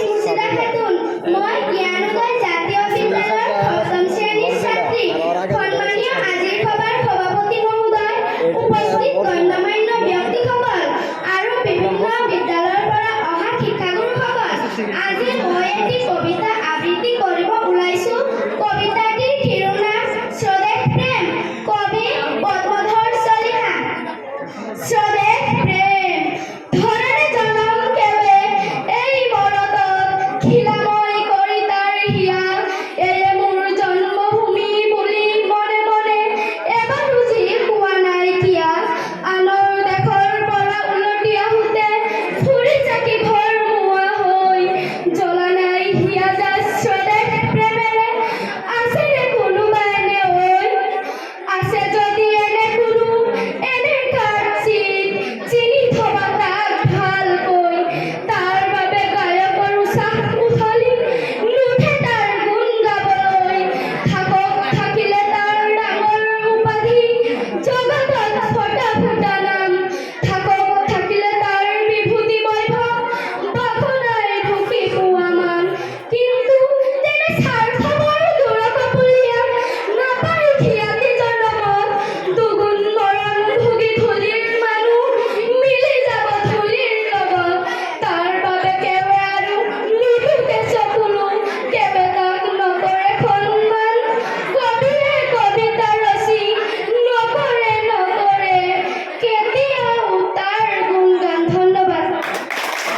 মুৰ্শিদা খাতুন মই জ্ঞানোদয় জাতীয় বিদ্যালয়েৰ সপ্তম শ্ৰেণীৰ ছাত্ৰী। সম্মানীয় আজিৰ সভাৰ সভাপতি মহোদয়, উপস্থিত গণ্যমান্য ব্যক্তিসকল আৰু বিভিন্ন বিদ্যালয়ৰ পৰা অহা শিক্ষাগুৰুসকল, আজি মই এটি কবিতা আবৃত্তি কৰিব ওলাইছো। কবিতাটিৰ শিৰোনাম স্বদেশ প্ৰেম। কবি পদ্মধৰ চলিহা। স্বদেশ প্ৰেম ধৰণে জনম কেৱে এই মৰতত খিলাময় কৰি তাৰ হিয়া। এয়ে মোৰ জন্মভূমি বুলি মনে মনে এবাৰ বুজি পোৱা নাই কিয়া। আনৰ দেশৰ পৰা উলটি আহোঁতে ফুৰি চাকি ভৰ মোৱা হৈ জ্বলা নাই হিয়া যাচ স্বদেশ প্ৰেমেৰে। আছেনে কোনোবা এনে ঐ? আছে যদি এনে কোনো এনে কাৰ্চিত চিনি থবা তাক ভালকৈ। তাৰ বাবে গায়কৰ উৎসাহ